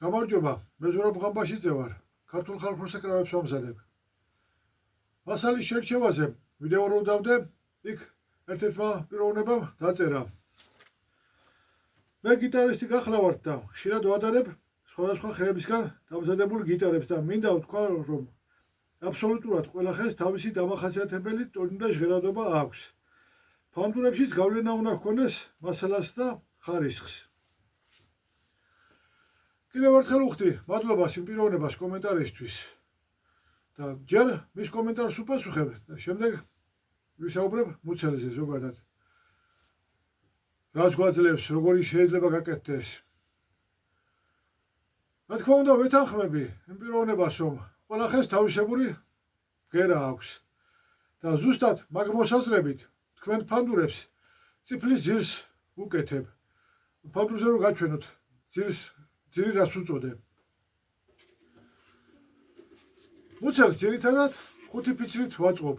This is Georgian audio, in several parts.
გამარჯობა, მე ზურაბ ღამბაშიძე ვარ. ქართულ ხალხურ საკრავებს ვამზადებ. მასალის შერჩევაზე ვიდეო რო დავდე, იქ ერთ-ერთმა პიროვნებამ დაწერა. მე გიტარისტი გახლავართ და ხშირად ვადარებ სხვადასხვა ხეებისგან დამზადებულ გიტარებს და მინდა ვთქვა, რომ აბსოლუტურად ყველა ხეს თავისი დამახასიათებელი ტონი და ჟღერადობა აქვს. ფანდურებშიც გავლენა უნდა ჰქონდეს მასალას და ხარისხს. კიდევ ერთხელ ვუხდი მადლობას იმ პიროვნებას კომენტარისთვის და ჯერ მის კომენტარს უპასუხებ და შემდეგ ვისაუბრებ მუცელზე ზოგადად. რაც გვაძლევს, როგორი შეიძლება გაკეთდეს. რა თქმა უნდა, ვეთანხმები იმ პიროვნებას, რომ ყველა ხეს თავისებური ბგერა აქვს და ზუსტად მაგ მოსაზრებით თქვენ ფანდურებს წიფლის ძირს უკეთებ. ფანდურზე რო გაჩვენოთ ძირი რას უწოდებ. მუცელს ძირითადად 5 ფიცრით ვაწყობ.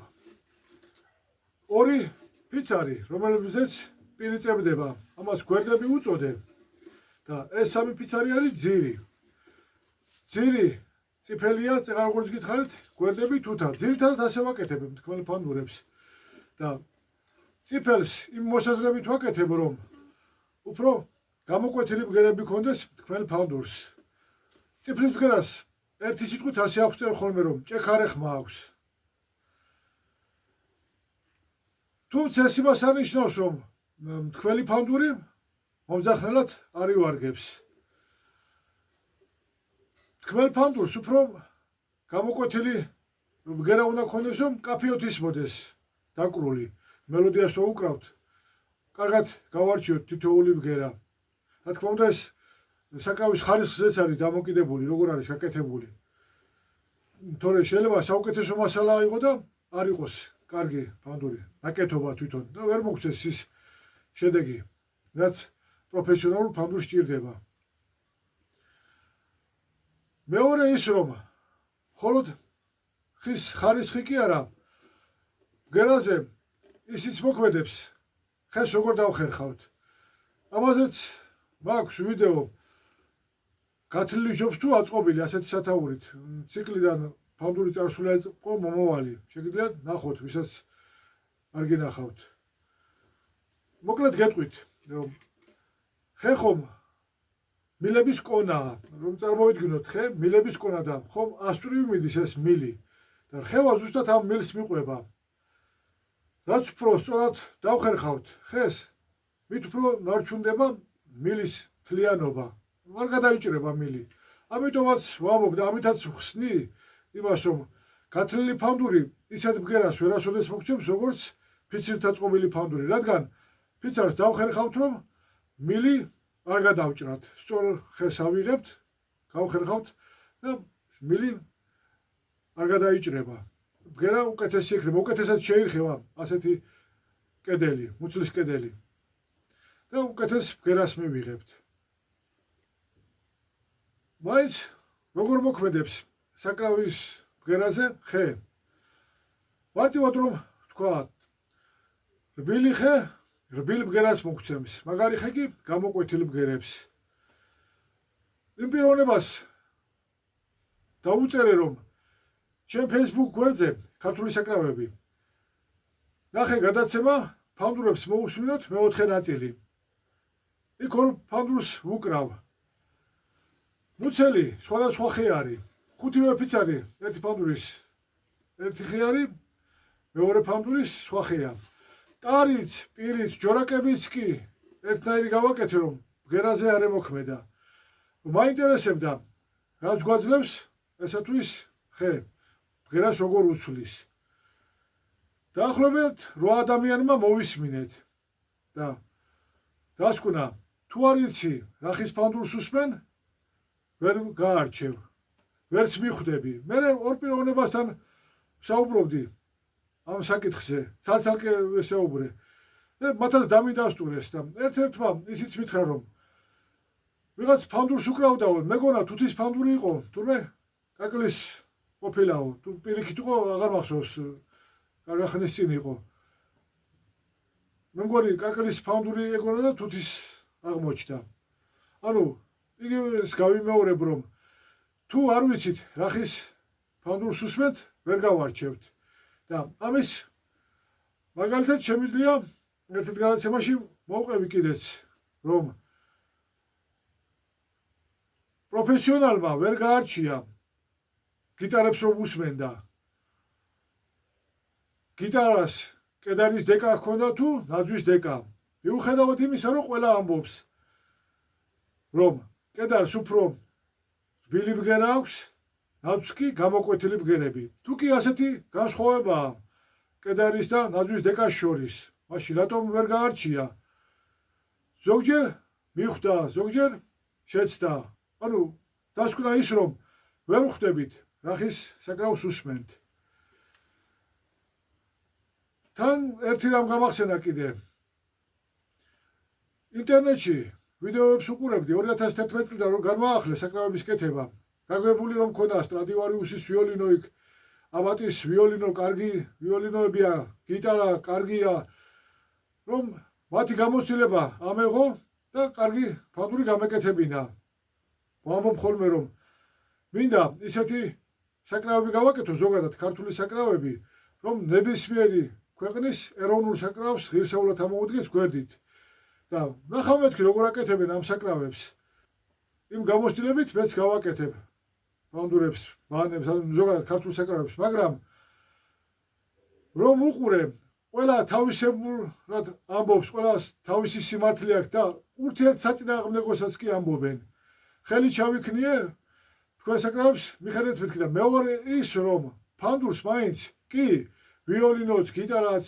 2 ფიცარი, რომელზეც პირი წებდება, ამას გვერდები უწოდებ და ეს 3 ფიცარი არის ძირი. ძირი წიფელია, წეგარ როგორც გითხარით, გვერდები თუთა. ძირითადად ასე ვაკეთებ თქვენ ფანდურებს და წიფელს იმ მოსაზრებით ვაკეთებ, რომ უფრო გამოკვეთილი ბგერები ქონდეს თქვენ ფანდურს. წიფლის ბგერას ერთი სიტყვით ასე აღწერ ხოლმე, რომ ჭექარე ხმა აქვს. თუმცა ეს იმას არ ნიშნავს, რომ თქვენი ფანდური მომძახნელად არ ივარგებს. თქვენ ფანდურს უფრო გამოკვეთილი ბგერა უნდა ქონდეს, რომ კაფეოთ ისმოდეს დაკრული. მელოდიას რო უკრავთ, კარგად გავარჩიოთ თითოეული ბგერა. რა თქმა უნდა, ეს საკრავის ხარისხზეც არის დამოკიდებული, როგორ არის გაკეთებული. თორე შეიძლება საუკეთესო მასალა იყო და არ იყოს კარგი ფანდური, ნაკეთობა თვითონ და ვერ მოგცეს ის შედეგი, რაც პროფესიონალურ ფანდურს სჭირდება. მეორე ის, რომ მხოლოდ ხის ხარისხი კი არა, ბგერაზე ისიც მოქმედებს, ხეს როგორ დავხერხავთ. ამაზეც მაქვს ვიდეო გათლილი ჯობს თუ აწყობილი ასეთი სათაურით. ციკლიდან ფანდური წარსულა იყო მომავალი. შეგიძლიათ ნახოთ, ვისაც არ გინახავთ. მოკლედ გეტყვით, რომ ხე ხომ მილების კონაა, რომ წარმოვიდგინოთ, ხე მილების კონა და ხომ ასწვრივ მიდის ეს მილი და რხევა ზუსტად ამ მილს მიყვება. რაც უფრო სწორად დავხერხავთ ხეს, მით უფრო ნარჩუნდება მილის თლიანობა. არ გადაიჭრება მილი. ამიტომაც ვამბობ და ამითაც ვხსნი იმას, რომ გათლილი ფანდური ისეთ ბგერას ვერასოდეს მოგცემს, როგორც ფიცრით აწყობილი ფანდური, რადგან ფიცარს დავხერხავთ, რომ მილი არ გადავჭრათ. სწორ ხეს ავიღებთ, გავხერხავთ და მილი არ გადაიჭრება. ბგერა უკეთესი იქნება, უკეთესად შეირხევა ასეთი კედელი, მუცლის კედელი და უკეთეს ბგერას მივიღებთ. მაინც როგორ მოქმედებს საკრავის ბგერაზე ხე? მარტივად რომ ვთქვათ, რბილი ხე რბილ ბგერას მოგცემს, მაგარი ხე კი გამოკვეთილ ბგერებს. იმ პიროვნებას დაუწერე, რომ ჩემ Facebook გვერდზე ქართული საკრავები ნახე გადაცემა, ფანდურებს მოусმინოთ მე-4 ნაწილი. იქ 2 ფანდურს ვუკრავ. მუცელი სხვადასხვა ხე არის. 5 ფიცარი ერთი ფანდურის ერთი ხე არის, მეორე ფანდურის სხვა ხეა. ტარიც, პირიც, ჯორაკებიც კი ერთნაირი გავაკეთე, რომ ბგერაზე არ ემოქმედა. მაინტერესებდა, რაც გვაძლევს ესა თუ ის ხე, ბგერას როგორ უცვლის. დაახლოებით 8 ადამიანმა მოვისმინეთ და დასკვნა, თუ არ იცი რა ხის ფანდურს უსმენ, ვერ გაარჩევ, ვერც მიხვდები. მე 2 პიროვნებასთან საუბრობდი ამ საკითხზე, ცალ-ცალკე ვესაუბრე და მათაც დამიდასტურეს და ერთ-ერთმა ისიც მითხრა, რომ ვიღაც ფანდურს უკრავდაო, მეგონა თუთის ფანდური იყო, თურმე კაკლის ყოფილაო, თუ პირიქით იყო, აღარ მახსოვს, კარგი ხნის წინ იყო. მე მგონი კაკლის ფანდური ეგონა და თუთის აღმოჩნდა. ანუ იგივე გავიმეორებ, რომ თუ არ ვიცით რა ხის ფანდურს უსმენთ, ვერ გავარჩევთ. და ამის მაგალითად შემიძლია ერთ-ერთ გადაცემაში მოვყევი კიდეც, რომ პროფესიონალმა ვერ გაარჩია გიტარებს რომ უსმენდა. გიტარას კედარის დეკა ჰქონდა თუ ნაძვის დეკა. მიუხედავად იმისა, რომ ყველა ამბობს, რომ კედარს უფრო რბილი ბგერა აქვს, ნაძვს კი გამოკვეთილი ბგერები. თუ კი ასეთი განსხვავებაა კედარის და ნაძვის დეკას შორის, მაშინ რატომ ვერ გაარჩია? ზოგჯერ მიხვდა, ზოგჯერ შეცდა. ანუ დასკვნა ის, რომ ვერ ხვდებით რა ხის საკრავს უსმენთ. თან ერთი რამ გამახსენა კიდე. ინტერნეტში ვიდეოებს უყურებდი 2011 წლიდან რომ განმაახლეს საკრავების კეთება. გაგვებული რომ მქონდა სტრადივარიუსის ვიოლინო იქ, აბატის ვიოლინო, კარგი ვიოლინოებია, გიტარა კარგია, რომ მათი გამოცდილება ამეღო და კარგი ფანდური გამეკეთებინა. ვამბობ ხოლმე რომ მინდა ისეთი საკრავები გავაკეთო, ზოგადად ქართული საკრავები, რომ ნებისმიერი ქვეყნის ეროვნულ საკრავს ღირსეულად ამოუდგეს გვერდით. და ნახავ მეთქი როგორ აკეთებენ ამ საკრავებს. იმ გამოცდილებით მეც გავაკეთებ ფანდურებს, ბანებს, ზოგადად ქართულ საკრავებს, მაგრამ რომ უყურე, ყველა თავისებურად ამბობს, ყველას თავისი სიმართლე აქვს და ურთიერთსაწინააღმდეგოსაც კი ამბობენ. ხელი ჩავიქნიე თქვენ საკრავებს მიხედეთ მეთქი და მეორე ის რომ ფანდურს მაინც კი ვიოლინოც, გიტარაც,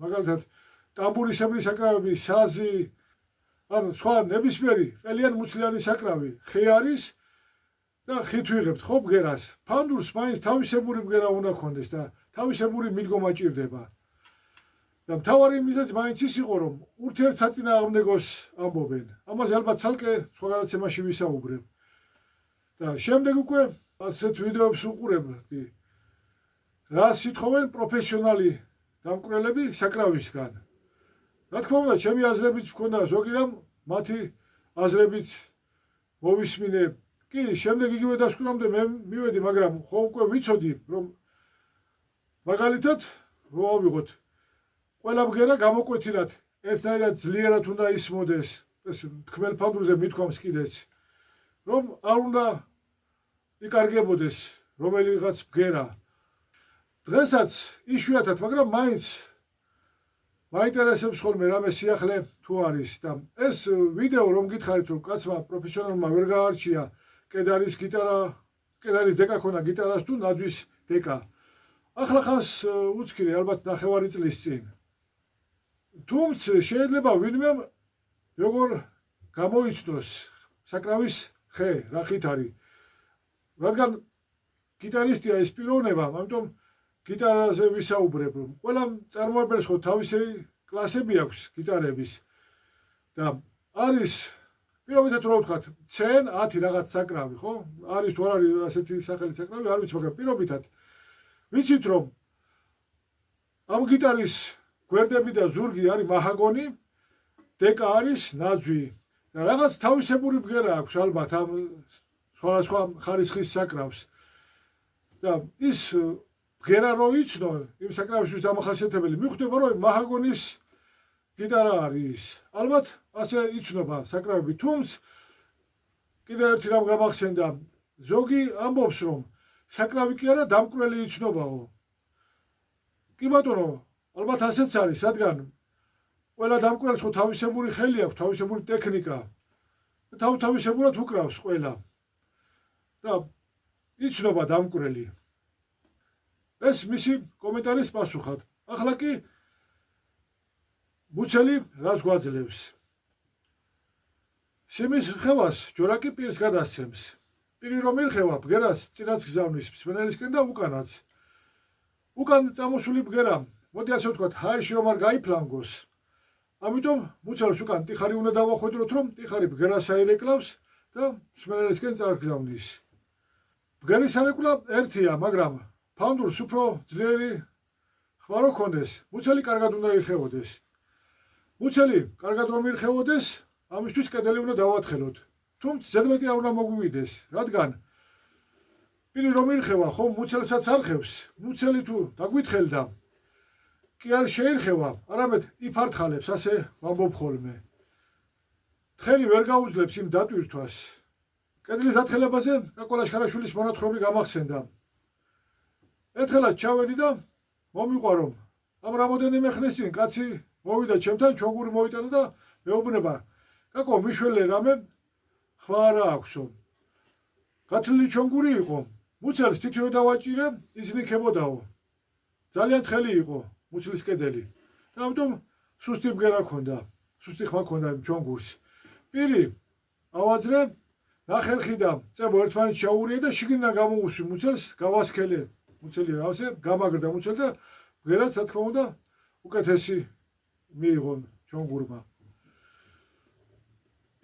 მაგალითად ტამბურისებრი საკრავები, საზი, ანუ სხვა ნებისმიერი ყელიან მუცლიანი საკრავი ხე არის და ხით ვიღებთ ხო ბგერას. ფანდურს მაინც თავისებური ბგერა უნდა ქონდეს და თავისებური მიდგომა ჭირდება. და მთავარი მიზეზი მაინც ის იყო, რომ ურთიერთსაწინააღმდეგოს ამბობენ. ამაზე ალბათ ცალკე სხვა გადაცემაში ვისაუბრებ. და შემდეგ უკვე ასეთ ვიდეოებს უყურებდი. რა სიტყვენ პროფესიონალი დამკვრელები საკრავისგან. რა თქმა უნდა, ჩემი აზრებიც მქონდა ზოგი რამ მათი აზრებით მოვისმინე. კი, შემდეგ იგივე დასკვნამდე მე მივედი, მაგრამ ხო უკვე ვიცოდი, რომ მაგალითად რო ავიღოთ ყველა ბგერა გამოკვეთილად ერთნაირად ძლიერად უნდა ისმოდეს, ეს თქმელ ფანდურზე მithქვამს კიდეც, რომ არ უნდა იკარგებოდეს რომელიღაც ბგერა. დღესაც იშვიათად, მაგრამ მაინც მაინტერესებს ხოლმე რამე სიახლე თუ არის და ეს ვიდეო რომ გითხარით, რომ კაცმა პროფესიონალმა ვერ გაარჩია კედარის გიტარა, კედარის დეკა ქონა გიტარას თუ ნაძვის დეკა. ახლა ხანს უცქირი, ალბათ ნახევარი წლის წინ. თუმცა შეიძლება ვინმე როგორ გამოიცნოს საკრავის ხე, რა ხით არის. რადგან გიტარისტია ეს პიროვნება, ამიტომ გიტარაზე ვისაუბრებ, რომ ყველა წარმოებელს ხო თავისი კლასები აქვს გიტარების და არის პირობითად რო ვთქვათ, C10 რაღაც საკრავი, ხო? არის თუ არ არის ასეთი სახელი საკრავი, არ ვიცი, მაგრამ პირობითად ვიცით, რომ ამ გიტარის გვერდები და ზურგი არის მაჰაგონი, დეკა არის ნაძვი და რაღაც თავისებური ბგერა აქვს ალბათ ამ სხვადასხვა ხარისხის საკრავს. და ის ბგერა რო იცნო, იმ საკრავისთვის დამახასიათებელი, მიხვდება, რომ მაჰაგონის გიტარა არის. ალბათ ასე იცნობა საკრავები, თუმცა კიდე ერთი რამ გამახსენდა, ზოგი ამბობს, რომ საკრავი კი არა დამკვრელი იცნობაო. კი ბატონო, ალბათ ასეც არის, რადგან ყველა დამკვრელს ხო თავისებური ხელი აქვს, თავისებური ტექნიკა და თავისებურად უკრავს ყველა. და იცნობა დამკვრელი. ეს მისი კომენტარის პასუხად. ახლა კი მუცელი რას გვაძლევს? სიმის რხევას ჯორაკი პირს გადასცემს. პირი რომ ირხევა, ბგერას წინაც გზავნის მსმენელისკენ და უკანაც. უკან წამოსული ბგერა, მოდი ასე ვთქვათ, ჰაერში რომ არ გაიფლანგოს. ამიტომ მუცელს უკან ტიხარი უნდა დავახვედროთ, რომ ტიხარი ბგერას აირეკლავს და მსმენელისკენ წარგზავნის. ბგერის არეკლა ერთია, მაგრამ ფანდურს უფრო ძლიერი ხმა რო ქონდეს, მუცელი კარგად უნდა ირხევოდეს. მუცელი კარგად რომ ირხევოდეს, ამისთვის კედელი უნდა დავათხელოთ. თუმცა ზედმეტი არ უნდა მოგვივიდეს, რადგან პირი რომ ირხევა, ხომ მუცელსაც არ ხევს. მუცელი თუ დაგვითხელდა, კი არ შეირხევა, არამედ იფართხალებს, ასე ვამბობ ხოლმე. თხელი ვერ გაუძლებს იმ დატვირთვას. კედლის დათხელებაზე კაკოლა შხარაშვილის მონათხრობი გამახსენდა. ერთხელაც ჩავედი და მომიყვა რომ ამ რამოდენიმე ხნის წინ კაცი მოვიდა ჩემთან, ჩოგური მოიტანა და მეუბნება, კაკო, მიშველე რამე ხმა არა აქვსო. გათლილი ჩოგური იყო. მუცელს თითო დავაჭირე, იზნიქებოდაო. ძალიან თხელი იყო მუცლის კედელი. და ამიტომ სუსტი ბგერა ქონდა, სუსტი ხმა ქონდა იმ ჩოგურს. პირი ავაძრე, ნახერხი და წებო ერთმანეთს ჩაურია და შიგნიდან გამოუსვი მუცელს, გავასქელე. მუცელი ასე გამაგრდა მუცელი და ბგერაც რა თქმა უნდა უკეთესი მიიღო ჩოგურმა.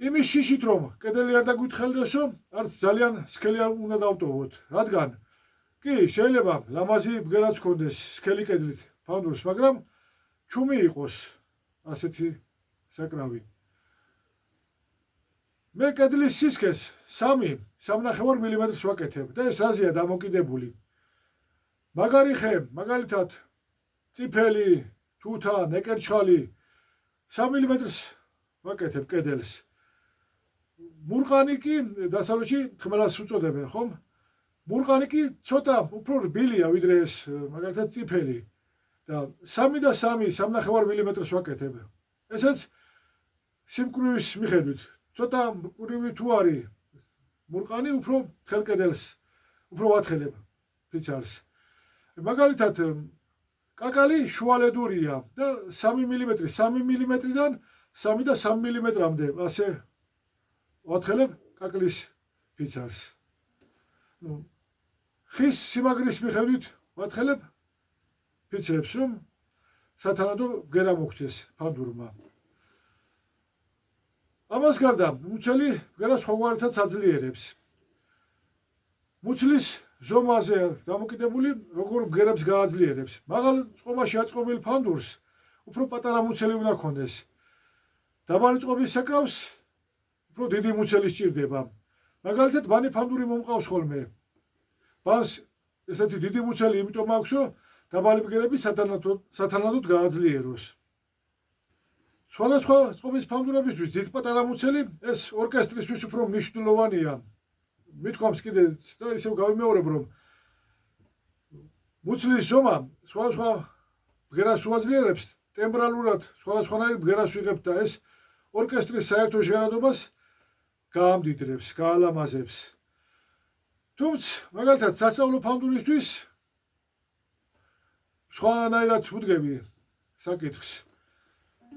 იმის შიშით რომ კედელი არ დაგვითხელდესო, არც ძალიან სქელი არ უნდა დავტოვოთ, რადგან კი შეიძლება ლამაზი ბგერაც ქონდეს სქელი კედლით ფანდურს, მაგრამ ჩუმი იყოს ასეთი საკრავი. მე კედლის სისქეს 3.5 მმ-ს ვაკეთებ და ეს რაზეა დამოკიდებული. მაგარი ხე, მაგალითად წიფელი, თუთა, ნეკერჩხალი 3 მმ-ს ვაკეთებ კედელს. მურყანი კი დასავლეთში თმელას უწოდებენ, ხომ? მურყანი კი ცოტა უფრო რბილია ვიდრე ეს მაგალითად წიფელი და 3 და 3.5 მმ-ს ვაკეთებ. ესეც სიმკვრივის მიხედვით ცოტა მკვრივი თუ არის მურყანი, უფრო თხელ კედელს უფრო ვათხელებ ფიცარს. მაგალითად კაკალი შუალედურია და 3 მმ, 3 მმ-დან 3 და 3 მმ-მდე ასე ვათხელებ კაკლის ფიცარს. ხის სიმაგრის მიხედვით ვათხელებ ფიცრებს, რომ სათანადო ბგერა მოგცეს ფანდურმა. ამას გარდა მუცელი ბგერას სხვაგვარად აძლიერებს. მუცლის ზომაზე დამოკიდებული როგორ ბგერებს გააძლიერებს. მაღალ წყობაში აწყობილ ფანდურს უფრო პატარა მუცელი უნდა ქონდეს. დაბალი წყობის საკრავს უფრო დიდი მუცელი სჭირდება. მაგალითად ბანი ფანდური მომყავს ხოლმე. ბანს ესეთი დიდი მუცელი იმიტომ აქვსო, დაბალი ბგერები სათანადოდ გააძლიეროს. სხვადასხვა წყობის ფანდურებისთვის დიდ პატარა მუცელი ეს ორკესტრისთვის უფრო მნიშვნელოვანია. მithქვამს კიდე და ისევ გავიმეორებ, რომ მუცლის ზომა სხვადასხვა ბგერას უაძლიერებს, ტემბრალურად სხვადასხვანაირ ბგერას ვიღებთ და ეს ორკესტრის საერთო ჟღერადობას გაამდიდრებს, გაალამაზებს. თუმცა, მაგალითად, სასწავლო ფანდურისთვის სხვანაირად ვუდგები საკითხს.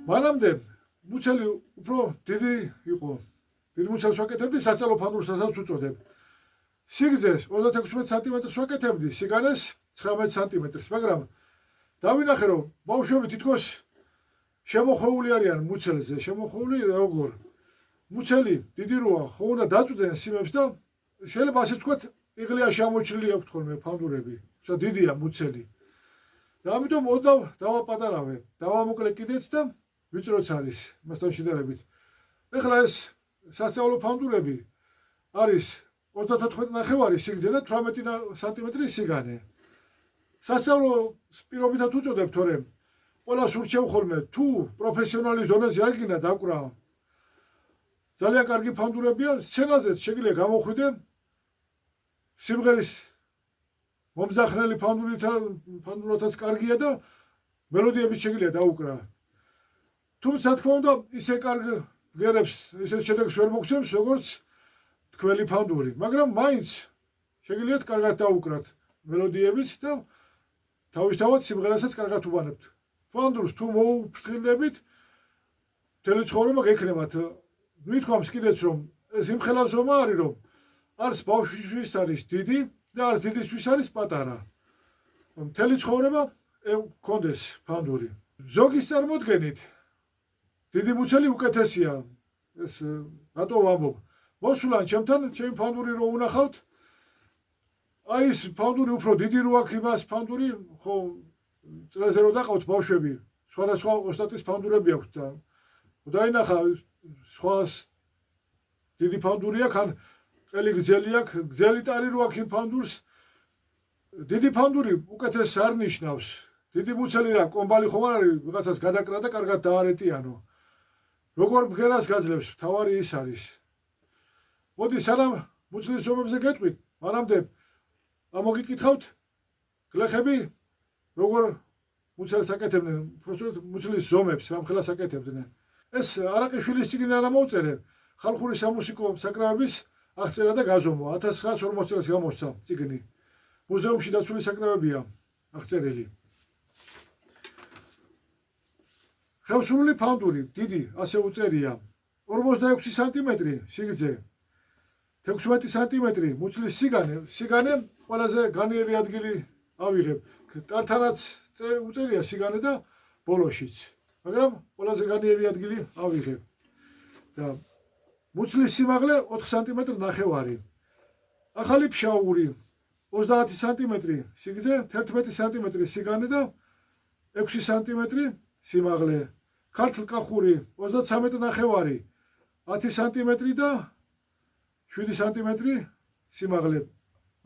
მანამდე მუცელი უფრო დიდი იყო. დიდი მუცელს ვაკეთებდი, სასწავლო ფანდურსაც უწოდებ. სიგრძეს 36 სანტიმეტრს ვაკეთებდი, სიგანეს 19 სანტიმეტრს, მაგრამ დავინახე, რომ ბავშვები თითქოს შემოხვეული არიან მუცელზე, შემოხვეული როგორ. მუცელი დიდი როა, ხო უნდა დაწვდნენ სიმებს და შეიძლება ასე ვთქვათ, იღლია შემოჭრილი აქვთ ხოლმე ფანდურები. დიდია მუცელი. და ამიტომ ოდავ დავაპატარავე, დავამოკლე კიდეც და ვიწროც არის მასთან შედარებით. ეხლა ეს სასწავლო ფანდურები არის 34.5 სიგრძე და 18 სანტიმეტრი სიგანე. სასწავლო პირობითად უწოდებ, თორემ ყველას ურჩევ ხოლმე, თუ პროფესიონალი ზონაზე არ გინდა დაკვრა, ძალიან კარგი ფანდურებია, სცენაზეც შეგიძლია გამოხვიდე სიმღერის მომძახნელი ფანდურათაც კარგია და მელოდიებით შეგიძლია დაუკრა. თუმცა, თქმა უნდა, ისე კარგ ბგერებს, ისეთ შედეგს ვერ მოგცემს, როგორც თქვენი ფანდური, მაგრამ მაინც შეგიძლიათ კარგად დაუკრათ მელოდიებით და თავისთავად სიმღერასაც კარგად უბანებთ. ფანდურს თუ მოუფრთხილდებით, მთელი ცხოვრება გექნებათ. მithქვამს კიდეც, რომ ეს იმხელა ზომა არის, რომ არც ბავშვისთვის არის დიდი და არც დიდისთვის არის პატარა. მთელი ცხოვრება გქონდეს ფანდური. ზოგის წარმოდგენით დიდი მუცელი უკეთესია. ეს რატო ვამბობ? მოსულან ჩემთან, ჩემი ფანდური რო უნახავთ, აი ეს ფანდური უფრო დიდი რო აქვს იმას ფანდური, ხო წრეზე რო დაყავთ ბავშვები, სხვადასხვა ოსტატის ფანდურები აქვთ და დაინახა სხვა დიდი ფანდური აქვს, ან ყელი გრძელი აქვს, გრძელი ტარი რო აქვს იმ ფანდურს. დიდი ფანდური უკეთეს არ ნიშნავს. დიდი მუცელი რა, კომბალი ხომ არ არის, ვიღაცას გადაკრა და კარგად დაარეტიანო. როგორ ბგერას გაძლევს, თავარი ის არის. მოდი სანამ მუცლის ზომებზე გეტყვით, მანამდე ამოგიკითხავთ გლეხები როგორ მუცელს აკეთებდნენ, უბრალოდ მუცლის ზომებს რამ ხელას აკეთებდნენ. ეს არაყიშვილის წიგნიდან ამოვწერე, ხალხური სამუსიკო საკრავების აღწერა და გაზომვა 1940 წელს გამოსცა წიგნი. მუზეუმში დაცული საკრავებია აღწერილი. ხევსურული ფანდური დიდი ასე უწერია 46 სანტიმეტრი სიგრძე, 16 სანტიმეტრი მუცლის სიგანე ყველაზე განიერი ადგილი ავიღებ. ტართანაც უწერია სიგანე და ბოლოშიც, მაგრამ ყველაზე განიერი ადგილი ავიღებ. და მუცლის სიმაღლე 4 სანტიმეტრი ნახევარი. ახალი ფშაური 30 სანტიმეტრი სიგრძე, 11 სანტიმეტრი სიგანე და 6 სანტიმეტრი სიმაღლე. ქართლ კახური 33 ნახევარი, 10 სანტიმეტრი და 7 სანტიმეტრი სიმაღლე.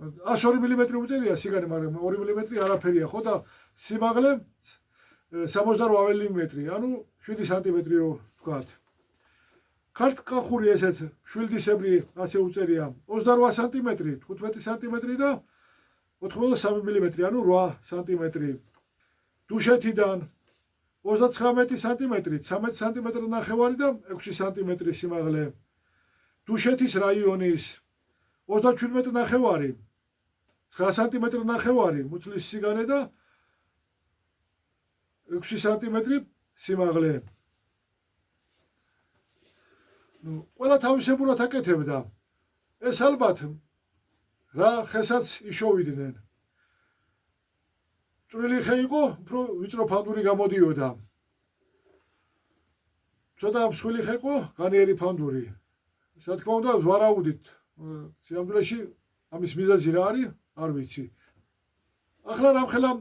102 მილიმეტრი უწერია სიგანე, მაგრამ 2 მილიმეტრი არაფერია, ხო და სიმაღლე 68 მილიმეტრი, ანუ 7 სანტიმეტრი რო ვთქვათ. ქართლ კახური ესეც შვილდისებრი ასე უწერია 28 სანტიმეტრი, 15 სანტიმეტრი და 83 მილიმეტრი, ანუ 8 სანტიმეტრი. დუშეთიდან 39 სანტიმეტრი, 13 სანტიმეტრი ნახევარი და 6 სანტიმეტრი სიმაღლე. დუშეთის რაიონის 37 ნახევარი, 9 სანტიმეტრი ნახევარი მუცლის სიგანე და 6 სანტიმეტრი სიმაღლე. ყველა თავისებურად აკეთებდა. ეს ალბათ რა ხესაც იშოვიდნენ. წვრილი ხე იყო, უფრო ვიწრო ფანდური გამოდიოდა. ცოტა მსხვილი ხე იყო, განიერი ფანდური. რა თქმა უნდა, ვარაუდით. სიამოვნებაში ამის მიზეზი რა არის? არ ვიცი. ახლა რამ ხელა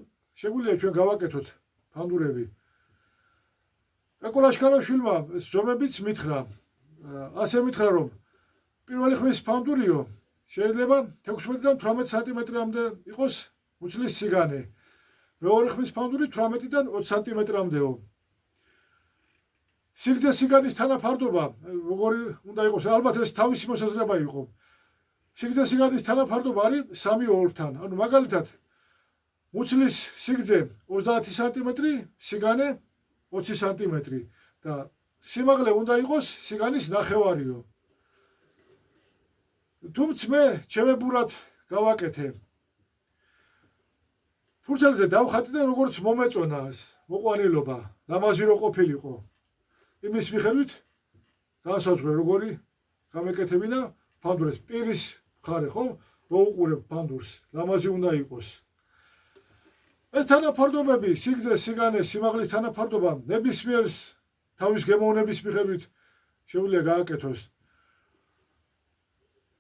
შეგვიძლია ჩვენ გავაკეთოთ ფანდურები. კაკულაშკარაშვილმა ზომებიც მითხრა. ასე მითხრა, რომ პირველი ხმის ფანდურიო შეიძლება 16-დან 18 სანტიმეტრამდე იყოს მუცლის სიგანე. მეორე ხმის ფანდური 18-დან 20 სანტიმეტრამდეო. სიგრძე სიგანის თანაფარდობა როგორი უნდა იყოს? ალბათ ეს თავისი მოსაზრება იყო. სიგრძე სიგანის თანაფარდობა არის 3:2-თან. ანუ მაგალითად მუცლის სიგრძე 30 სანტიმეტრი, სიგანე 20 სანტიმეტრი და სიმაღლე უნდა იყოს სიგანის ნახევარიო. თუმცა მე ჩემებურად გავაკეთე. ფურცელზე დავხატე და როგორც მომეწონა მოყვანილობა, ლამაზი რო ყოფილიყო. იმის მიხედვით განსაზღვრე როგორი გამეკეთებინა ფანდურს. პირის მხარე ხო? რო უყურებ ფანდურს, ლამაზი უნდა იყოს. ეს თანაფარდობები, სიგრძე, სიგანე, სიმაღლის თანაფარდობა ნებისმიერ თავის გემოვნების მიხედვით შეუძლია გააკეთოს.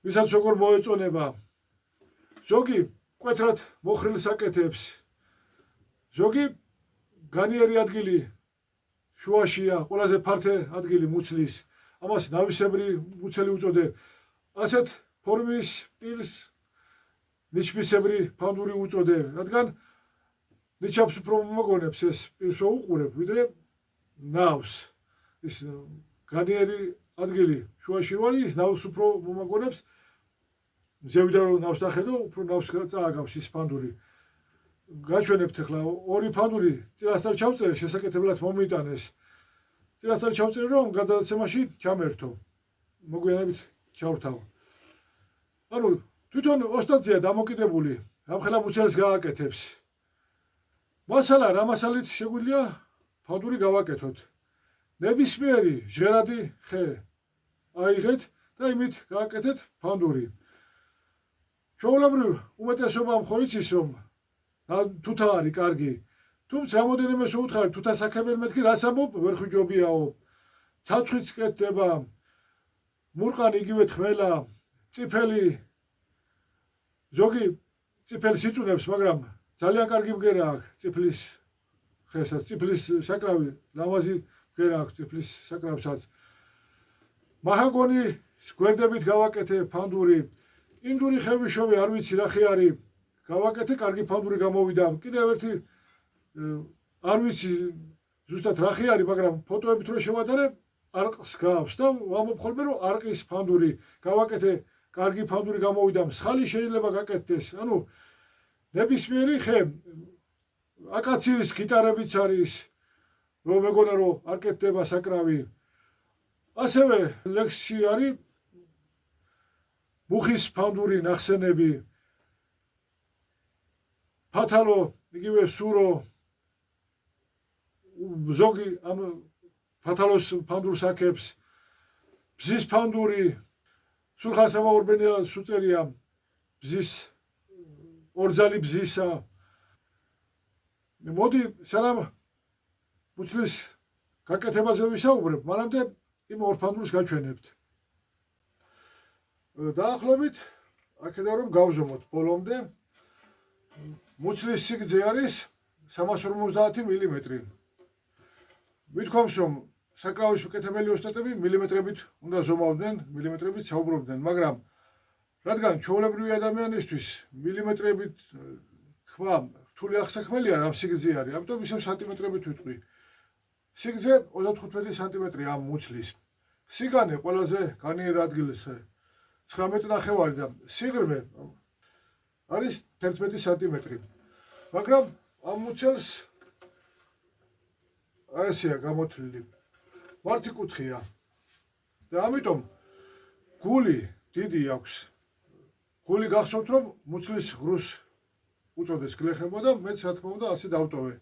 ვისაც როგორ მოეწონება. ზოგი მკვეთრად მოხრილს აკეთებს. ზოგი განიერი ადგილი შუაშია, ყველაზე ფართე ადგილი მუცლის. ამას ნავისებრი მუცელი უწოდე. ასეთ ფორმის პირს ნიჩბისებრი ფანდური უწოდე, რადგან ნიჩაბს უფრო მომაგონებს ეს პირს რო უყურებ, ვიდრე ნავს. ის განიერი ადგილი შუაში რო არის, ის ნავს უფრო მომაგონებს. მზევიდან რომ ნავს დახედო, უფრო ნავს წააგავს ის ფანდური. გაჩვენებთ ახლა ორი ფანდური წილასწარ ჩავწერე, შესაკეთებლად მომიტანეს. წილასწარ ჩავწერე, რომ გადაცემაში ჩამერთო. მოგვიანებით ჩავრთავ. ანუ თვითონ ოსტატზეა დამოკიდებული, ამხელა მუცელს გააკეთებს. მასალა რა მასალით შეგვიძლია ფანდური გავაკეთოთ. ნებისმიერი ჟღერადი ხე აიღეთ და იმით გააკეთეთ ფანდური. ჩვეულებრივ უმეტესობამ ხო იცის, რომ თუთა არის კარგი. თუმცა რამოდენიმე შეუთხარი თუთა საქებელ მეთქი რას ამბობ, ვერ ხვიჯობიაო. ცაცხვიც კეთდება, მურყანი იგივე თხმელა, წიფელი. ზოგი წიფელს იწუნებს, მაგრამ ძალიან კარგი ბგერა აქვს წიფლის ხესაც, წიფლის საკრავი, ლამაზი ბგერა აქვს წიფლის საკრავსაც. მაჰაგონი გვერდებით გავაკეთე ფანდური, ინდური ხევიშოვი არ ვიცი რა ხე არის, გავაკეთე, კარგი ფანდური გამოვიდა. კიდევ ერთი არ ვიცი ზუსტად რა ხე არის, მაგრამ ფოტოებით რო შევადარე, არყს გავს და ვამბობ ხოლმე რომ არყის ფანდური გავაკეთე, კარგი ფანდური გამოვიდა, მსხალი შეიძლება გაკეთდეს. ანუ ნებისმიერი ხე აკაციის გიტარებიც არის, რომ მეგონა რომ არ კეთდება საკრავი. ასევე ლექსში არის მუხის ფანდური ნახსენები, ფათალო, იგივე სურო, ზოგი ამ ფათალოს ფანდურს აქებს, ბზის ფანდური, სულხან სამაურბენიას უწერია ბზის ორძალი ბზისა. მოდი სანამ მუცლის გაკეთებაზე ვისაუბრებ, მანამდე იმ ორ ფანდურს გაჩვენებთ. დაახლოებით აქედან რომ გავზომოთ ბოლომდე, მუცლის სიგრძე არის 350 მილიმეტრი. ვითქვამს რომ საკრავის მკეთებელი ოსტატები მილიმეტრებით უნდა ზომავდნენ, მილიმეტრებით საუბრობდნენ, მაგრამ რადგან ჩვეულებრივი ადამიანისთვის მილიმეტრებით თქვა რთული აღსაქმელია, რამ სიგრძე არის, ამიტომ ისევ სანტიმეტრებით ვიტყვი. სიგრძე 35 სანტიმეტრი ამ მუცლის. სიგანე ყველაზე განიერ ადგილს 19.5 და სიღრმე არის 11 სანტიმეტრი. მაგრამ ამ მუცელს ესეა გამოთვლილი. მართიკუთხია. და ამიტომ გული დიდი აქვს. გული გახსოვთ რომ მუცლის ღრუს უწოდეს გლეხება და მეც რა თქმა უნდა ასე დავტოვე.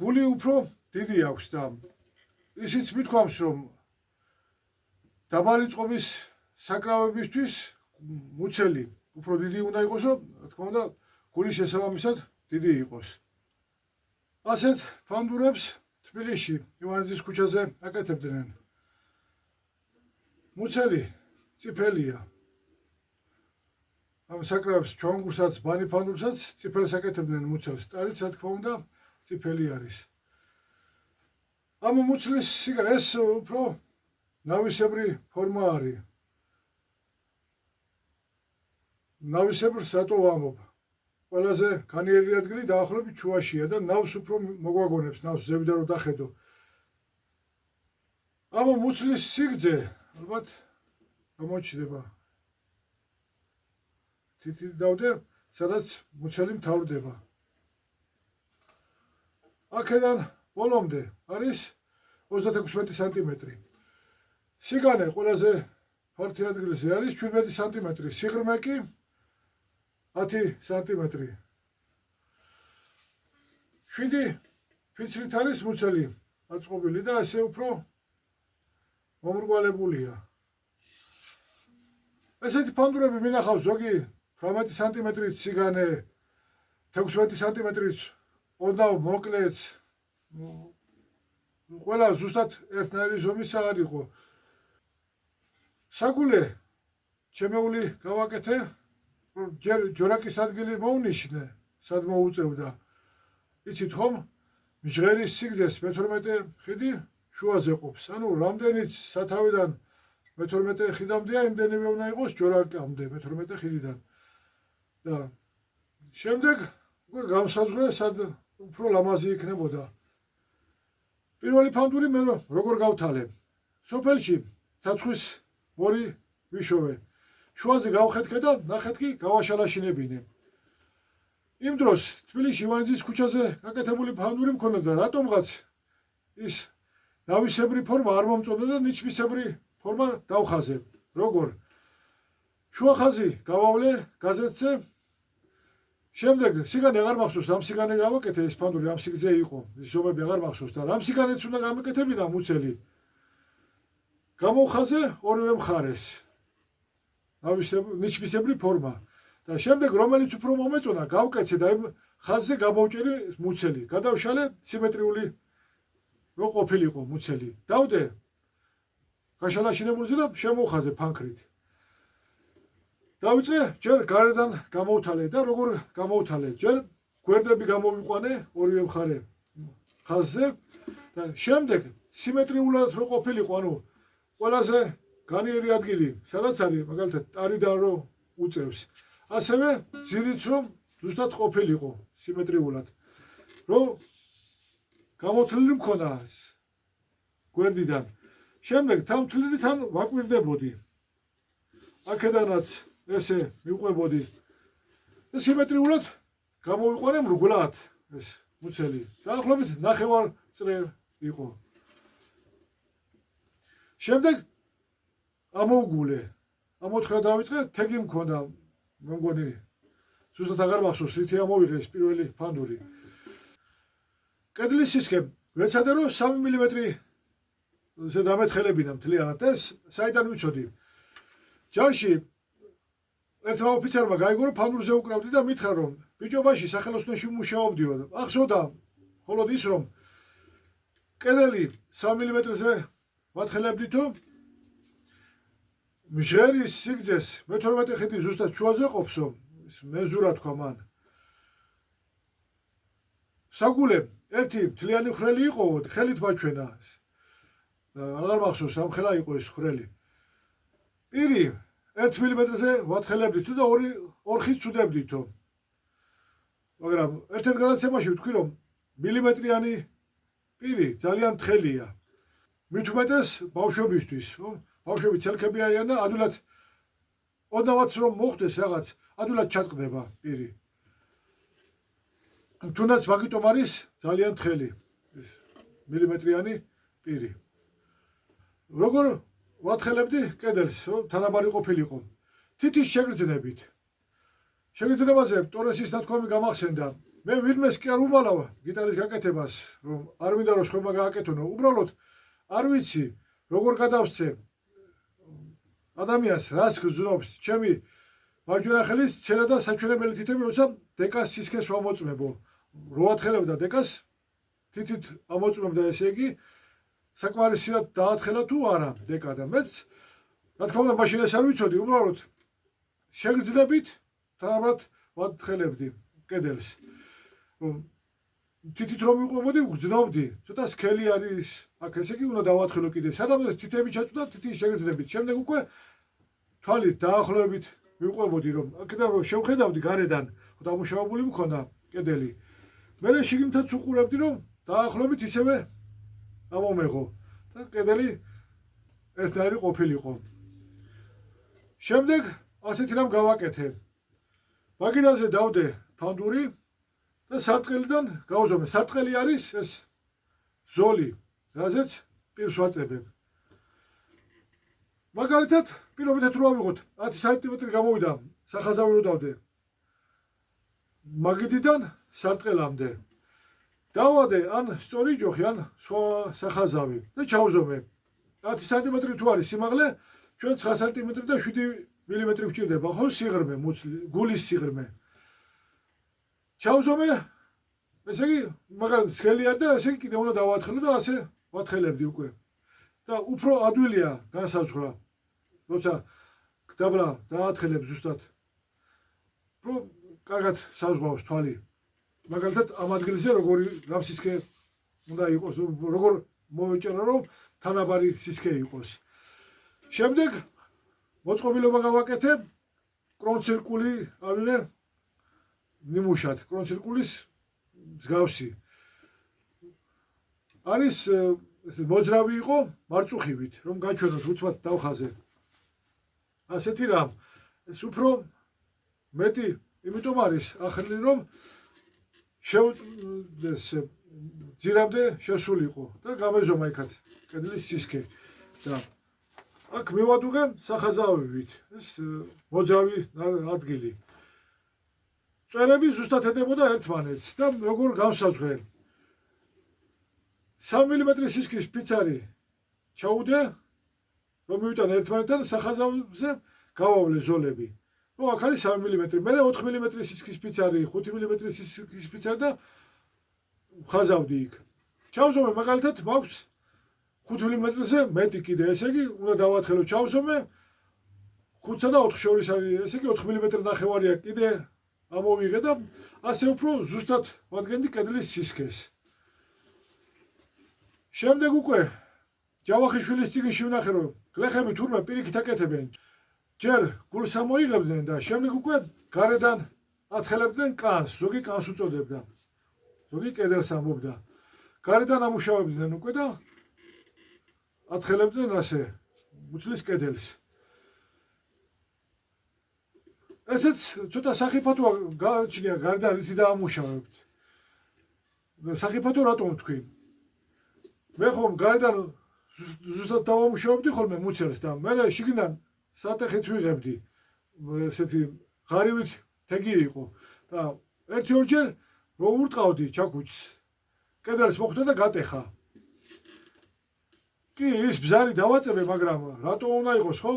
გული უფრო დიდი აქვს და ისიც მithქვამს რომ დაბალი წყობის საკრავებისთვის მუცელი უფრო დიდი უნდა იყოს, რომ რა თქმა უნდა გული შესაბამისად დიდი იყოს. ასეთ ფანდურებს თბილისში ივანიძის ქუჩაზე აკეთებდნენ. მუცელი წიფელია. ამ საკრავებს ჩონგურსაც, ბანი ფანდურსაც წიფელს აკეთებდნენ მუცელს. տարიც რა თქმა უნდა წიფელი არის. ამ მუცლის სიგა ეს უფრო ნავისებრი ფორმა არის. ნავისებრს რატო ვამბობ? ყველაზე განიერი ადგილი დაახლოებით შუაშია და ნავს უფრო მოგვაგონებს, ნავს ზევიდან რომ დახედო. ამ მუცლის სიგრძე ალბათ გამოჩნდება. თითი დავდე, სადაც მუცელი მთავრდება. აქედან ბოლომდე არის 36 სანტიმეტრი. სიგანე ყველაზე ფართი ადგილზე არის 17 სანტიმეტრი, სიღრმე კი 10 სანტიმეტრი. 7 ფიცრით არის მუცელი აწყობილი და ასე უფრო მომრგვალებულია. ესეთი ფანდურები მინახავს ზოგი 18 სანტიმეტრით სიგანე, 16 სანტიმეტრით ოდნავ მოკლეც. ყველა ზუსტად ერთნაირი ზომისა არ იყო. საგულე ჩემეული გავაკეთე, ჯერ ჯორაკის ადგილი მოვნიშნე, სად მოუწევდა. იცით ხომ? მჟღერის სიგრძეს მე-12 ხიდი შუაზე ყოფს. ანუ რამდენიც სათავიდან მე-12 ხიდამდეა, იმდენივე უნდა იყოს ჯორაკამდე მე-12 ხიდიდან. და შემდეგ უკვე გამსაზღვრე, სად უფრო ლამაზი იქნებოდა. პირველი ფანდური მე როგორ გავთალე? სოფელში საცხვის მორი ვიშოვე. შუაზე გავხეთქე და ნახეთ კი გავაშალაშინებინე. იმ დროს თბილისში ივანიძის ქუჩაზე გაკეთებული ფანდური მქონდა, რატომღაც ის ნავისებრი ფორმა არ მომწონდა და ნიჩბისებრი ფორმა დავხაზე. როგორ? შუა ხაზი გავავლე გაზეთზე. შემდეგ სიგანე აღარ მახსოვს, რამ სიგანე გავაკეთე, ეს ფანდური რამ სიგრძე იყო, ის ზომები აღარ მახსოვს და რამ სიგანეც უნდა გამეკეთებინა მუცელი. გამოვხაზე ორივე მხარეს. ნიჩბისებრი ფორმა. და შემდეგ რომელიც უფრო მომეწონა, გავკეთე და იმ ხაზზე გამოვჭერი მუცელი. გადავშალე სიმეტრიული რო ყოფილიყო მუცელი. დავდე გაშალაშინებულზე და შემოვხაზე ფანქრით. დავიწყე ჯერ გარედან გამოვთალე და როგორ გამოვთალე? ჯერ გვერდები გამოვიყვანე ორივე მხარე ხაზზე და შემდეგ სიმეტრიულად რო ყოფილიყო, ანუ ყველაზე განიერი ადგილი, სადაც არის, მაგალითად, ტარიდან რო უწევს. ასევე ძირიც რომ ზუსტად ყოფილიყო სიმეტრიულად. რომ გამოთვლილი მქონდა გვერდიდან. შემდეგ თამთვლიდთან ვაკვირდებოდი. აქედანაც ესე მიყვებოდი. და სიმეტრიულად გამოვიყვანე მრგვლად ეს მუცელი. დაახლოებით 9 წრე იყო. შემდეგ ამოვგულე. ამოთხრა დავიწყე, თეგი მქონდა, მე მგონი ზუსტად აღარ მახსოვს, რითი ამოვიღე ეს პირველი ფანდური. კედლის სისქე ვეცადე რომ 3 მმ-ზე დამეთხელებინა მთლიანად ეს საიდან ვიცოდი. ჯარში ერთმა ოფიცერმა გაიგო რომ ფანდურზე უკრავდი და მითხრა რომ ბიჭობაში სახელოსნოში მუშაობდიო. ახსოვდა მხოლოდ ის რომ კედელი 3 მმ-ზე ვათხელებდი თუ მჟღერის სიგრძეს მე-12 ხიდი ზუსტად შუაზე ყოფსო, მეზურა თქვა მან. საგულე ერთი მთლიანი ხრელი იყო, ხელით მაჩვენა. აღარ მახსოვს ამ ხელა იყო ეს ხრელი. პირი 1 მმ-ზე ვათხელებდი თუ და 2 ხიდს ვდებდი თუ. მაგრამ ერთ-ერთ განაცემაში ვთქვი რომ მილიმეტრიანი პირი ძალიან თხელია. მით უმეტეს ბავშვებისთვის, ბავშვები ცელქები არიან და ადვილად ოდნავაც რომ მოხდეს რაღაც, ადვილად ჩატყდება პირი. თუნდაც მაგიტომ არის ძალიან თხელი ეს მილიმეტრიანი პირი. როგორ ვათხელებდი კედელს, თანაბარი ყოფილიყო. თითის შეგრძნებით. შეგრძნებაზე ტორესის ნათქვამი გამახსენდა. მე ვინმეს კი არ უმალავ გიტარის გაკეთებას, რომ არ მინდა რომ სხვებმა გააკეთონო. უბრალოდ არ ვიცი როგორ გადავსცე ადამიანს რას გძნობს ჩემი მარჯვენა ხელის ცერა და საჩვენებელი თითები, როცა დეკას სისქეს ვამოწმებო. რო ათხელებდა დეკას, თითით ამოწმებდა, ესე იგი საკმარისად დაათხელა თუ არა დეკა და მეც რა თქმა უნდა მაშინ ეს არ ვიცოდი, უბრალოდ შეგრძნებით თანაბრად ვათხელებდი კედელს. თითით რომ ვიყვებოდი, ვგრძნობდი, ცოტა სქელი არის, აქ ესე იგი უნდა დავათხელო კიდე. სადაც თითები ჩაწვდა, თითის შეგრძნებით. შემდეგ უკვე თვალით დაახლოებით ვიყვებოდი, რომ აქედან რომ შევხედავდი გარედან, დამუშავებული მქონდა კედელი. მე შიგნითაც უყურებდი, რომ დაახლოებით ისევე ამომეღო და კედელი ერთნაირი ყოფილიყო. შემდეგ ასეთი რამ გავაკეთე. მაგიდაზე დავდე ფანდური და სარტყელიდან გავზომე. სარტყელი არის ეს ზოლი, რაზეც პირს ვაწებებ. მაგალითად, პირობითად რო ავიღოთ 10 სანტიმეტრი გამოვიდა სახაზავი რო დავდე. მაგიდიდან სარტყელამდე. დავადე ან სწორი ჯოხი, ან სხვა სახაზავი და ჩავზომე. 10 სანტიმეტრი თუ არის სიმაღლე, ჩვენ 9 სანტიმეტრი და 7 მმ გვჭირდება, ხო, სიღრმე, გულის სიღრმე. ჩავზომე, ესე იგი, მაგალითად სქელი არ და ესე იგი კიდე უნდა დავათხელო და ასე ვათხელებდი უკვე. და უფრო ადვილია განსაზღვრა, როცა დაბლა დაათხელებ ზუსტად. უფრო კარგად საზღვაოს თვალი. მაგალითად ამ ადგილზე როგორი რამ სისქე უნდა იყოს, როგორ მოეჭერა რომ თანაბარი სისქე იყოს. შემდეგ მოწყობილობა გავაკეთე, კრონცირკული ავიღე ნიმუშად, კრონცირკულის მსგავსი. არის მოძრავი იყო მარწუხივით, რომ გაჩვენოს უცბად დავხაზე. ასეთი რამ ეს უფრო მეტი იმიტომ არის ახლი რომ შეუძლეს ძირამდე შესულიყო და გამეზომა იქაც კედლის სისქე და აქ მივადუღე სახაზავებით ეს მოძრავი ადგილი. წვერები ზუსტად ეტებოდა ერთმანეთს და როგორ გავსაზღვრე. 3 მმ სისქის ფიცარი ჩაუდე, რომ მივიტანე ერთმანეთთან სახაზავზე გავავლე ზოლები. ნუ აქ არის 3 მმ, მე 4 მმ სისქის ფიცარი, 5 მმ სისქის ფიცარი და ხაზავდი იქ. ჩავზომე მაგალითად მაქვს 5 მმ-ზე მეტი კიდე, ესე იგი უნდა დავათხელო, ჩავზომე 5-სა და 4 შორის არის, ესე იგი 4 მმ ნახევარია კიდე ამოვიღე და ასე უფრო ზუსტად ვადგენდი კედლის სისქეს. შემდეგ უკვე ჯავახიშვილის წიგნში ვნახე, რომ გლეხები თურმე პირიქით აკეთებენ. ჯერ გულს ამოიღებდნენ და შემდეგ უკვე გარედან ათხელებდნენ კანს, ზოგი კანს უწოდებდა. ზოგი კედელს ამბობდა. გარედან ამუშავებდნენ უკვე და ათხელებდნენ ასე მუცლის კედელს. ესეც ცოტა სახიფათოა გააჩნია გარედან ისი დაამუშავებთ. სახიფათო რატომ თქვი? მე ხომ გარედან ზუსტად დავამუშავებდი ხოლმე მუცელს და მე შიგნიდან სატეხით ვიღებდი. ესეთი ღარივით თეგი იყო და ერთი-ორჯერ რო ურტყავდი ჩაქუჩს. კედელს მოხვდა და გატეხა. კი, ის ბზარი დავაწებე, მაგრამ რატო უნდა იყოს ხო?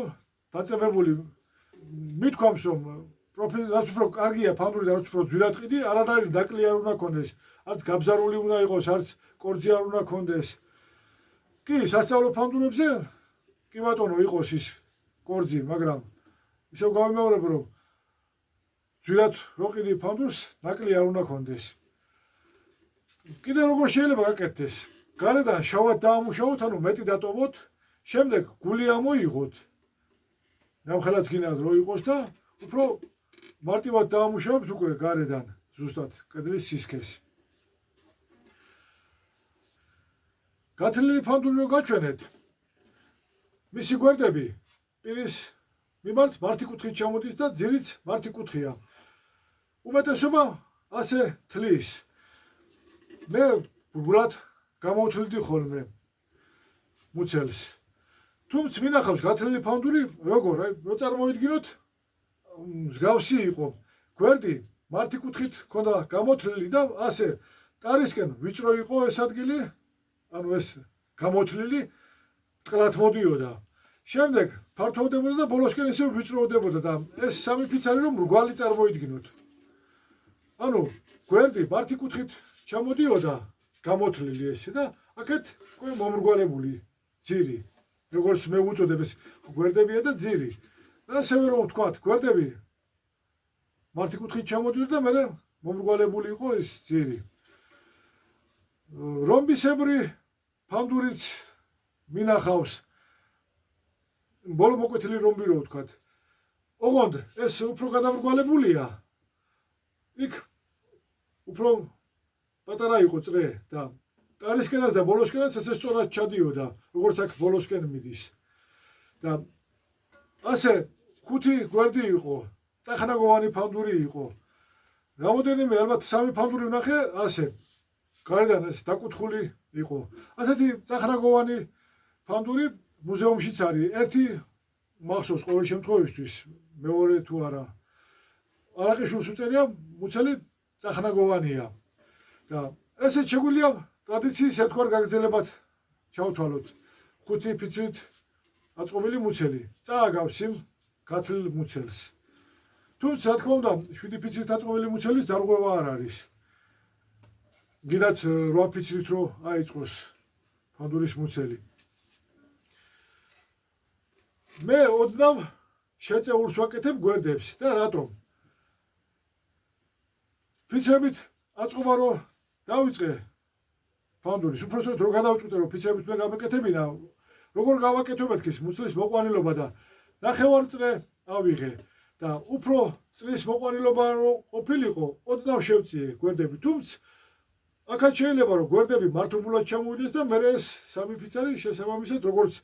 დაწებებული მithქვამს რომ რაც უფრო კარგია ფანდური და რაც უფრო ძვირად ყიდი, არანაირი დაკლი არ უნდა ქონდეს. არც გაბზარული უნდა იყოს, არც კორძი არ უნდა ქონდეს. კი, სასწავლო ფანდურებზე კი ბატონო იყოს ის კორძი, მაგრამ ისევ გავიმეორებ რომ ძვირად რო ყიდი ფანდურს, დაკლი არ უნდა ქონდეს. კიდე როგორ შეიძლება გაკეთდეს? გარედან შავად დაამუშავოთ, ანუ მეტი დატოვოთ, შემდეგ გული ამოიღოთ. ნამხელაც გინდათ რო იყოს და უფრო მარტივად დაამუშავებთ უკვე გარედან, ზუსტად კედლის სისქეს. გათლილი ფანდური რო გაჩვენეთ, მისი გვერდები პირის მიმართ მართიკუთხით ჩამოდის და ძირიც მართიკუთხია. უმეტესობა ასე თლის. მე გულად გამოვთვლიდი ხოლმე მუცელს. თუმცა მინახავს გათლილი ფანდური როგორ, რო წარმოიდგინოთ მსგავსი იყო. გვერდი მართიკუთხით ქონდა გამოთვლილი და ასე ტარისკენ ვიწრო იყო ეს ადგილი, ანუ ეს გამოთვლილი ტყლად მოდიოდა. შემდეგ ფართოვდებოდა და ბოლოსკენ ისევ ვიწროვდებოდა და ეს სამი ფიცარი რომ მრგვალი წარმოიდგინოთ. ანუ გვერდი მართიკუთხით ჩამოდიოდა გამოთვლილი ესე და აქეთ უკვე მომრგვალებული ძირი. როგორც მე ვუწოდებ ეს გვერდებია და ძირი. და ასევე რომ ვთქვათ, გვერდები მართიკუთხით ჩამოდიოდა და მერე მომრგვალებული იყო ეს ძირი. რომბისებრი ფანდურიც მინახავს ბოლო მოკვეთილი რომბი რო ვთქვათ. ოღონდ ეს უფრო გადამრგვალებულია. იქ უფრო პატარა იყო წრე და ტარისკენაც და ბოლოსკენაც ესე სწორად ჩადიოდა, როგორც აქ ბოლოსკენ მიდის. და ასე ხუთი გვერდი იყო, წახნაგოვანი ფანდური იყო. რამოდენიმე ალბათ სამი ფანდური ვნახე, ასე გარედან ეს დაკუთხული იყო. ასეთი წახნაგოვანი ფანდური მუზეუმშიც არის. ერთი მახსოვს ყოველ შემთხვევისთვის, მეორე თუ არა. არაყიშვილს უწერია, მუცელი წახნაგოვანია. და ესეც შეგვიძლია ტრადიციის ერთგვარ გაგრძელებად ჩავთვალოთ. 5 ფიცრით აწყობილი მუცელი წააგავს იმ გათლილ მუცელს. თუმცა რა თქმა უნდა 7 ფიცრით აწყობილი მუცელის დარღვევა არ არის. გიდაც 8 ფიცრით რო აიწყოს ფანდურის მუცელი. მე ოდნავ შეწეულს ვაკეთებ გვერდებს და რატომ? ფიცრებით აწყობა რო დავიწყე ფანდურის, უпроსოდ რო გადავწყვიტე რომ ფიცრებით უნდა გამეკეთებინა, როგორ გავაკეთებთ ის მუცლის მოყვანილობა და ნახევარწრე ავიღე და უფრო წრის მოყვანილობა რო ყოფილიყო, ოდნავ შევწიე გვერდები. თუმცა აქაც შეიძლება რომ გვერდები მართობულად ჩამოვიდეს და მე ეს სამი ფიცარი შესაბამისად როგორც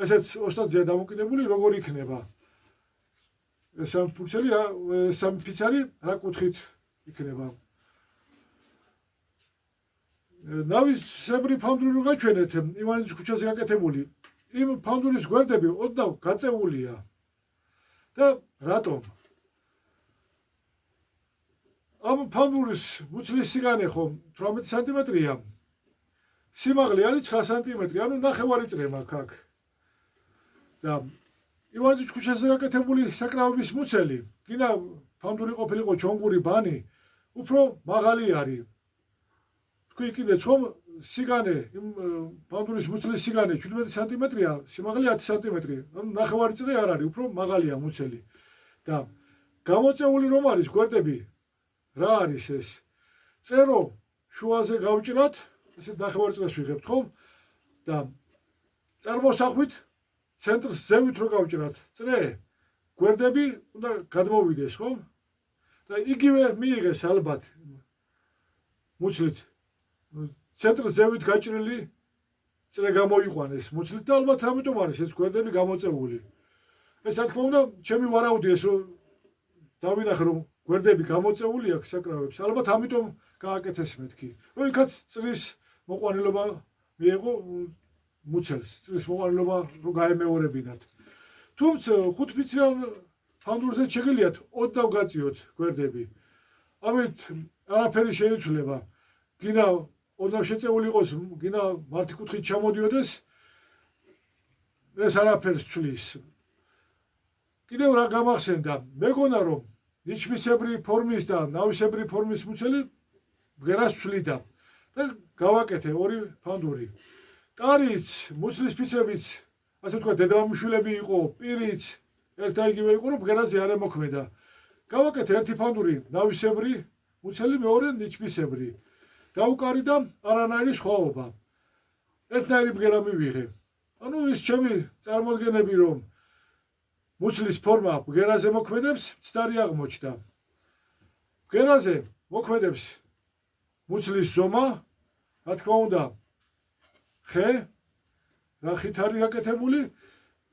ესეც ოსტატზეა დამოკიდებული როგორ იქნება. ეს სამი ფიცარი რა კუთხით იქნება. ნავისებრი ფანდური რო გაჩვენეთ ივანეს ქუჩაზე გაკეთებული, იმ ფანდურის გვერდები ოდნავ გაწეულია. და რატომ? ამ ფანდურის მუცლის სიგანე ხომ 18 სანტიმეტრია. სიმაღლე არის 9 სანტიმეტრი, ანუ ნახევარი წრე მაქვს აქ. და ივანეს ქუჩაზე გაკეთებული საკრავების მუცელი, კიდე ფანდური ყოფილიყო ჩონგური ბანი, უფრო მაღალი არის. თქვი კიდე ხომ სიგანე, იმ ფანდურის მუცლის სიგანე 17 სანტიმეტრია, სიმაღლე 10 სანტიმეტრი. ანუ ნახევარი წრე არ არის, უფრო მაღალია მუცელი. და გამოწეული რომ არის გვერდები, რა არის ეს? წრე რო შუაზე გავჭრათ, ესე ნახევარი წრეს ვიღებთ ხომ? და წარმოსახვით ცენტრს ზევით რო გავჭრათ წრე, გვერდები უნდა გადმოვიდეს, ხო? და იგივე მიიღეს ალბათ მუცლით. ცენტრს ზევით გაჭრილი წრე გამოიყვანეს მუცლით და ალბათ ამიტომ არის ეს გვერდები გამოწეული. ეს რა თქმა უნდა, ჩემი ვარაუდი ეს რომ დავინახე რომ გვერდები გამოწეული აქვს საკრავებს. ალბათ ამიტომ გააკეთეს მეთქი. რომ იქაც წრის მოყვანილობა მიიღო მუცელს, წრის მოყვანილობა რომ გაემეორებინათ. თუმცა 5 ფიცრიან ფანდურზე შეგიძლიათ 20 გაწიოთ გვერდები. ამით არაფერი შეიცვლება. გინდა 20 შეწეული იყოს, გინდა მართი კუთხით ჩამოდიოდეს, ეს არაფერს ცვლის. კიდევ რა გამახსენდა, მეგონა რომ ნიჩბისებრი ფორმის და ნავისებრი ფორმის მუცელი ბგერას ცვლიდა და გავაკეთე ორი ფანდური. ტარიც, მუცლის ფიცრებიც, ასე ვთქვათ, დედამამიშვილები იყო, პირიც ერთ და იგივე იყო, რომ ბგერაზე არ ემოქმედა. გავაკეთე ერთი ფანდური ნავისებრი მუცელი, მეორე ნიჩბისებრი. დაუკარიდა არანაირი სხვაობა. ერთნაირი ბგერა მივიღე. ანუ ის ჩემი წარმოდგენები რომ მუცლის ფორმა ბგერაზე მოქმედებს, ცდარი აღმოჩნდა. ბგერაზე მოქმედებს მუცლის ზომა, რა თქმა უნდა, ხე, რა ხით არის გაკეთებული,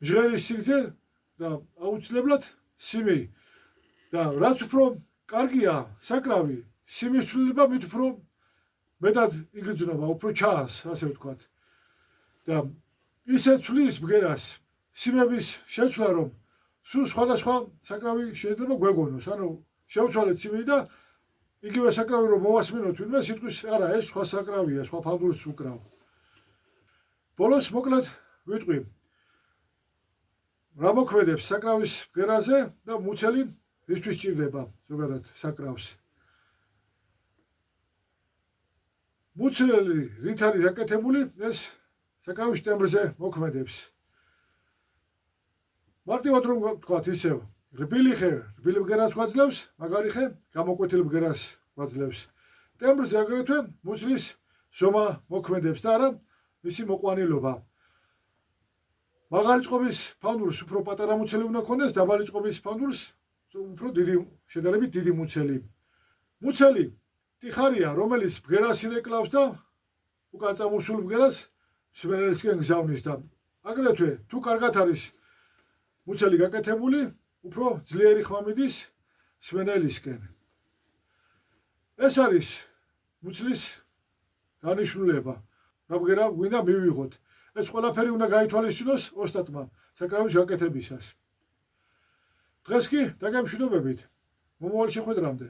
ჟღერის სიგრძე და აუცილებლად სიმი. და რაც უფრო კარგია საკრავი, სიმის ცვლილება მით უფრო მეტად იგრძნობა, უფრო ჩანს, ასე ვთქვათ. და ისე ცვლის ბგერას სიმების შეცვლა, რომ სულ სხვადასხვა საკრავი შეიძლება გვეგონოს. ანუ შევცვალეთ სიმი და იგივე საკრავი რომ მოვასმინოთ ვინმე სიტყვის არა, ეს სხვა საკრავია, სხვა ფანდურს უკრავ. ბოლოს მოკლედ ვიტყვი. რა მოქმედებს საკრავის ბგერაზე და მუცელი ისთვის ჭირდება ზოგადად საკრავს. მუცელი რით არის გაკეთებული, ეს საკრავის ტემბრზე მოქმედებს. მარტივად რომ ვთქვათ ისევ, რბილი ხე რბილი ბგერას გვაძლევს, მაგარი ხე გამოკვეთილ ბგერას გვაძლევს. ტემბრზე აგრეთვე მუცლის ზომა მოქმედებს და არა მისი მოყვანილობა. მაგარი წყობის ფანდურს უფრო პატარა მუცელი უნდა ქონდეს, დაბალი წყობის ფანდურს უფრო დიდი, შედარებით დიდი მუცელი. მუცელი ტიხარია, რომელიც ბგერას ირეკლავს და უკან წამოსულ ბგერას სვენელისკენ გზავნის და აგრეთვე თუ კარგად არის მუცელი გაკეთებული, უფრო ძლიერი ხმა მიდის სვენელისკენ. ეს არის მუცლის დანიშნულება. რა ბგერა გვინდა მივიღოთ. ეს ყველაფერი უნდა გაითვალისწინოს ოსტატმა საკრავის გაკეთებისას. დღეს კი დაგემშვიდობებით. მომავალ შეხვედრამდე.